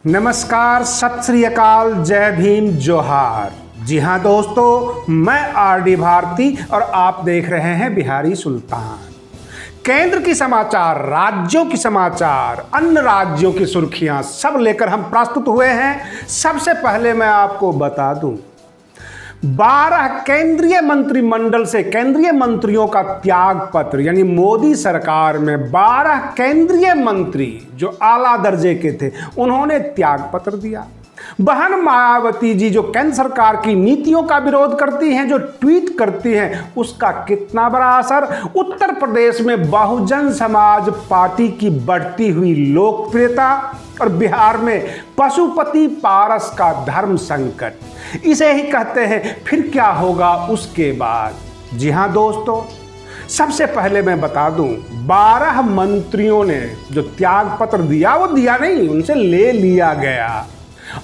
नमस्कार, सत श्री अकाल, जय भीम, जोहार। जी हाँ दोस्तों, मैं आरडी भारती और आप देख रहे हैं बिहारी सुल्तान। केंद्र की समाचार, राज्यों की समाचार, अन्य राज्यों की सुर्खियां सब लेकर हम प्रस्तुत हुए हैं। सबसे पहले मैं आपको बता दूं, 12 केंद्रीय मंत्रिमंडल से केंद्रीय मंत्रियों का त्याग पत्र, यानी मोदी सरकार में 12 केंद्रीय मंत्री जो आला दर्जे के थे, उन्होंने त्याग पत्र दिया। बहन मायावती जी जो केंद्र सरकार की नीतियों का विरोध करती हैं, जो ट्वीट करती हैं, उसका कितना बड़ा असर। उत्तर प्रदेश में बहुजन समाज पार्टी की बढ़ती हुई लोकप्रियता और बिहार में पशुपति पारस का धर्म संकट, इसे ही कहते हैं फिर क्या होगा उसके बाद। जी हाँ दोस्तों, सबसे पहले मैं बता दूं, 12 मंत्रियों ने जो त्याग पत्र दिया, वो दिया नहीं, उनसे ले लिया गया।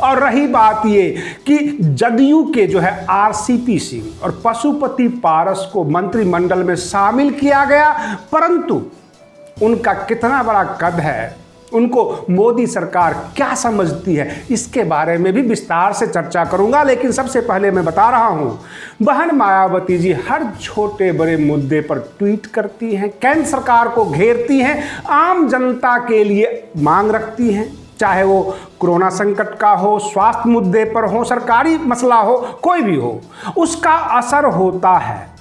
और रही बात ये कि जदयू के जो है आरसीपी सिंह और पशुपति पारस को मंत्रिमंडल में शामिल किया गया, परंतु उनका कितना बड़ा कद है, उनको मोदी सरकार क्या समझती है, इसके बारे में भी विस्तार से चर्चा करूंगा। लेकिन सबसे पहले मैं बता रहा हूं, बहन मायावती जी हर छोटे बड़े मुद्दे पर ट्वीट करती हैं, केंद्र सरकार को घेरती हैं, आम जनता के लिए मांग रखती हैं, चाहे वो कोरोना संकट का हो, स्वास्थ्य मुद्दे पर हो, सरकारी मसला हो, कोई भी हो, उसका असर होता है।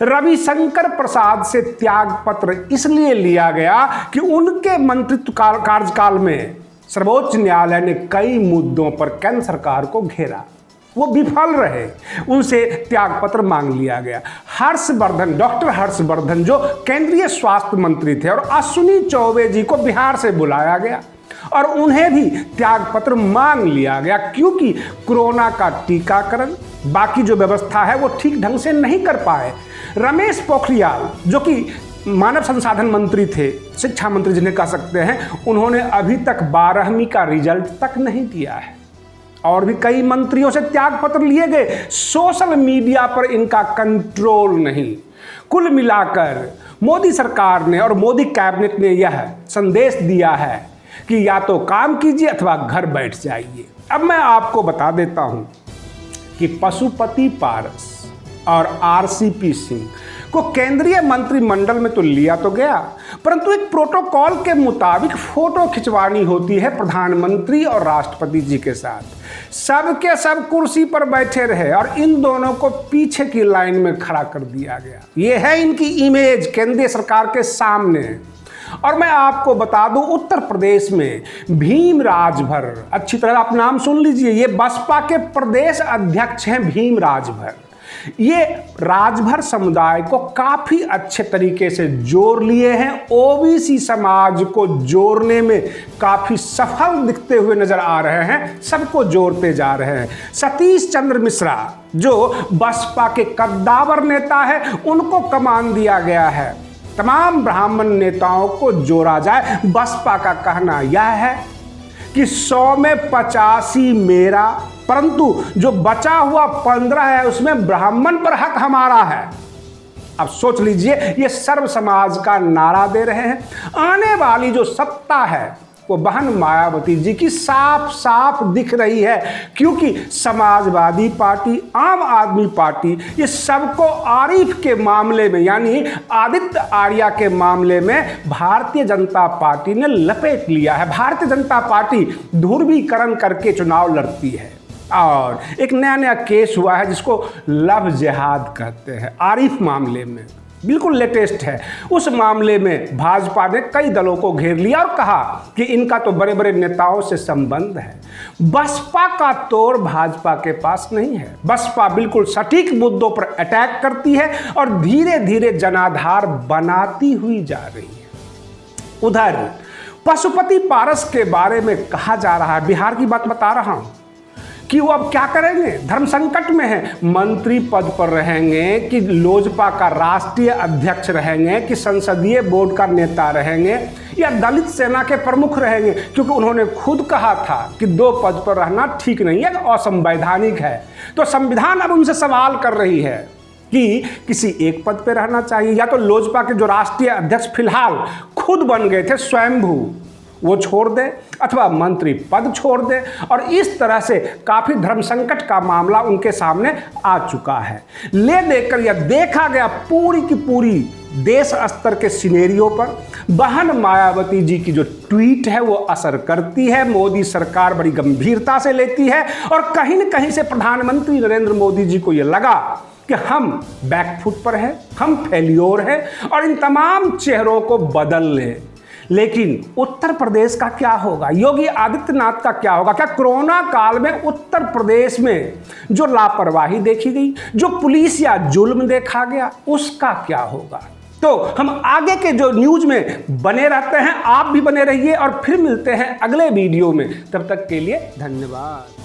रविशंकर प्रसाद से त्याग पत्र इसलिए लिया गया कि उनके मंत्रित्व कार्यकाल में सर्वोच्च न्यायालय ने कई मुद्दों पर केंद्र सरकार को घेरा, वो विफल रहे, उनसे त्याग पत्र मांग लिया गया। हर्षवर्धन, डॉक्टर हर्षवर्धन जो केंद्रीय स्वास्थ्य मंत्री थे, और अश्विनी चौबे जी को बिहार से बुलाया गया और उन्हें भी त्याग पत्र मांग लिया गया, क्योंकि कोरोना का टीकाकरण, बाकी जो व्यवस्था है वो ठीक ढंग से नहीं कर पाए। रमेश पोखरियाल जो कि मानव संसाधन मंत्री थे, शिक्षा मंत्री जिन्हें कह सकते हैं, उन्होंने अभी तक 12वीं का रिजल्ट तक नहीं दिया है। और भी कई मंत्रियों से त्याग पत्र लिए गए, सोशल मीडिया पर इनका कंट्रोल नहीं। कुल मिलाकर मोदी सरकार ने और मोदी कैबिनेट ने यह संदेश दिया है कि या तो काम कीजिए अथवा घर बैठ जाइए। अब मैं आपको बता देता हूं कि पशुपति पारस और आरसीपी सिंह को केंद्रीय मंत्रिमंडल में तो लिया तो गया, परंतु एक प्रोटोकॉल के मुताबिक फोटो खिंचवानी होती है प्रधानमंत्री और राष्ट्रपति जी के साथ। सब के सब कुर्सी पर बैठे रहे और इन दोनों को पीछे की लाइन में खड़ा कर दिया गया। यह है इनकी इमेज केंद्रीय सरकार के सामने। और मैं आपको बता दूं, उत्तर प्रदेश में भीम राजभर, अच्छी तरह आप नाम सुन लीजिए, ये बसपा के प्रदेश अध्यक्ष हैं भीम राजभर। ये राजभर समुदाय को काफी अच्छे तरीके से जोड़ लिए हैं, ओबीसी समाज को जोड़ने में काफी सफल दिखते हुए नजर आ रहे हैं, सबको जोड़ते जा रहे हैं। सतीश चंद्र मिश्रा जो बसपा के कद्दावर नेता है, उनको कमान दिया गया है। तमाम ब्राह्मण नेताओं को जोड़ा जाए। बसपा का कहना यह है कि 100 में 85 मेरा, परंतु जो बचा हुआ 15 है उसमें ब्राह्मण पर हक हमारा है। अब सोच लीजिए, ये सर्व समाज का नारा दे रहे हैं। आने वाली जो सत्ता है वो बहन मायावती जी की साफ साफ दिख रही है, क्योंकि समाजवादी पार्टी, आम आदमी पार्टी, ये सबको आरिफ के मामले में, यानी आदित्य आर्या के मामले में भारतीय जनता पार्टी ने लपेट लिया है। भारतीय जनता पार्टी ध्रुवीकरण करके चुनाव लड़ती है और एक नया केस हुआ है जिसको लव जिहाद कहते हैं, आरिफ मामले में, बिल्कुल लेटेस्ट है। उस मामले में भाजपा ने कई दलों को घेर लिया और कहा कि इनका तो बड़े बड़े नेताओं से संबंध है। बसपा का तोड़ भाजपा के पास नहीं है। बसपा बिल्कुल सटीक मुद्दों पर अटैक करती है और धीरे धीरे जनाधार बनाती हुई जा रही है। उधर पशुपति पारस के बारे में कहा जा रहा है, बिहार की बात बता रहा हूं, कि वो अब क्या करेंगे, धर्म संकट में है। मंत्री पद पर रहेंगे कि लोजपा का राष्ट्रीय अध्यक्ष रहेंगे कि संसदीय बोर्ड का नेता रहेंगे या दलित सेना के प्रमुख रहेंगे, क्योंकि उन्होंने खुद कहा था कि 2 पद पर रहना ठीक नहीं है, असंवैधानिक है। तो संविधान अब उनसे सवाल कर रही है कि किसी एक पद पे रहना चाहिए, या तो लोजपा के जो राष्ट्रीय अध्यक्ष फिलहाल खुद बन गए थे स्वयंभू, वो छोड़ दे अथवा मंत्री पद छोड़ दे। और इस तरह से काफी धर्म संकट का मामला उनके सामने आ चुका है। ले देकर यह देखा गया पूरी की पूरी देश स्तर के सिनेरियो पर बहन मायावती जी की जो ट्वीट है वो असर करती है। मोदी सरकार बड़ी गंभीरता से लेती है और कहीं न कहीं से प्रधानमंत्री नरेंद्र मोदी जी को यह लगा कि हम बैकफुट पर हैं, हम फेल्योर हैं और इन तमाम चेहरों को बदल लें। लेकिन उत्तर प्रदेश का क्या होगा, योगी आदित्यनाथ का क्या होगा? क्या कोरोना काल में उत्तर प्रदेश में जो लापरवाही देखी गई, जो पुलिस या जुल्म देखा गया, उसका क्या होगा? तो हम आगे के जो न्यूज में बने रहते हैं, आप भी बने रहिए और फिर मिलते हैं अगले वीडियो में। तब तक के लिए धन्यवाद।